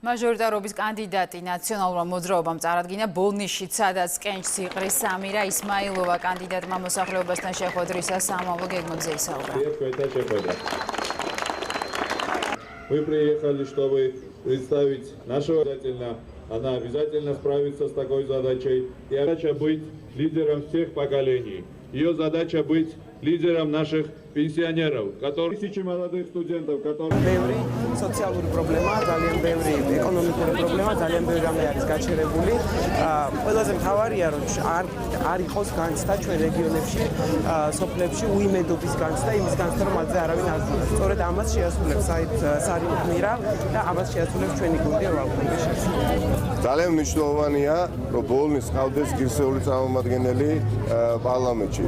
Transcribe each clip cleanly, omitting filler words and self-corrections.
მაჟორიტარობის კანდიდატი ნაციონალურმა მოძრაობამ წარადგინა ბოლნიშით, სადაც კენჭს იყრის სამირა ისმაილოვა კანდიდატმა მოსახლეობასთან შეხვედრისას სამომავლო გეგმებზე ისაუბრა. Мы приехали, чтобы представить нашего обязательно. Она обязательно справится с такой задачей. И задача быть лидером всех поколений. Ее задача быть лидером наших пенсионеров, которые тысячи молодых студентов, которые... Ბევრი სოციალური პრობლემა, ძალიან ბევრი ეკონომიკური პრობლემა, ძალიან ბევრი რამე არის გაჩერებული. ყველაზე მთავარია, რომ არ იყოს განცდა ჩვენ რეგიონებში, სოფლებში უიმედობის განცდა, იმის განცდა, რომ მათზე არავინ არ ზრუნავს. სწორედ ამას შეასრულებს სარიმ გმირა და ამას შეასრულებს ჩვენი გუნდი ვალკომის შესაძლებლობა. ძალიან მნიშვნელოვანია, რომ ბოლნის ყავდეს ღირსეული წარმომადგენელი პარლამენტში.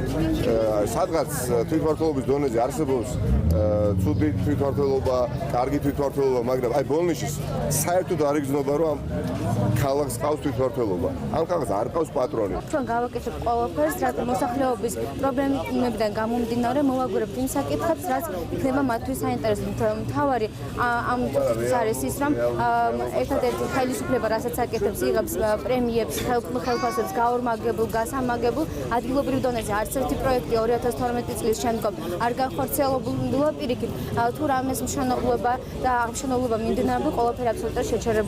სადღაც თვითმმართველობის დონეზე არსებობს ცუდი თვითმმართველობა, კარგი თვითმმართველობა, მაგრამ აი ბოლნიში საერთოდ არ იგრძნობა, რომ ამ ქალაქს ყავს თვითმმართველობა. ამ ქალაქს არ ყავს პატრონი. ჩვენ გავაკეთებთ ყველაფერს, რაც მოსახლეობის პრობლემებიდან გამომდინარე, მოვაგვირებთ იმ საკითხებს, რაც იქნება მათთვის საინტერესო. მთავარი ამ თვითონ არის ის, რომ ერთადერთი ხელისუფლება, რასაც აკეთებს, იღებს პრემიებს, ხელფასებს გაორმაგებულ, გასამაგებულ, ადგილობრივ დონეზე არც ერთი პროექტი 2012 წლის შემდგომ არ განხორციელებულა, პირიქით, თუ რამეს მშენებლობა და აღმშენებლობა მიმდინარეობდა, ყველაფერი აბსოლუტურად შეჩერებული.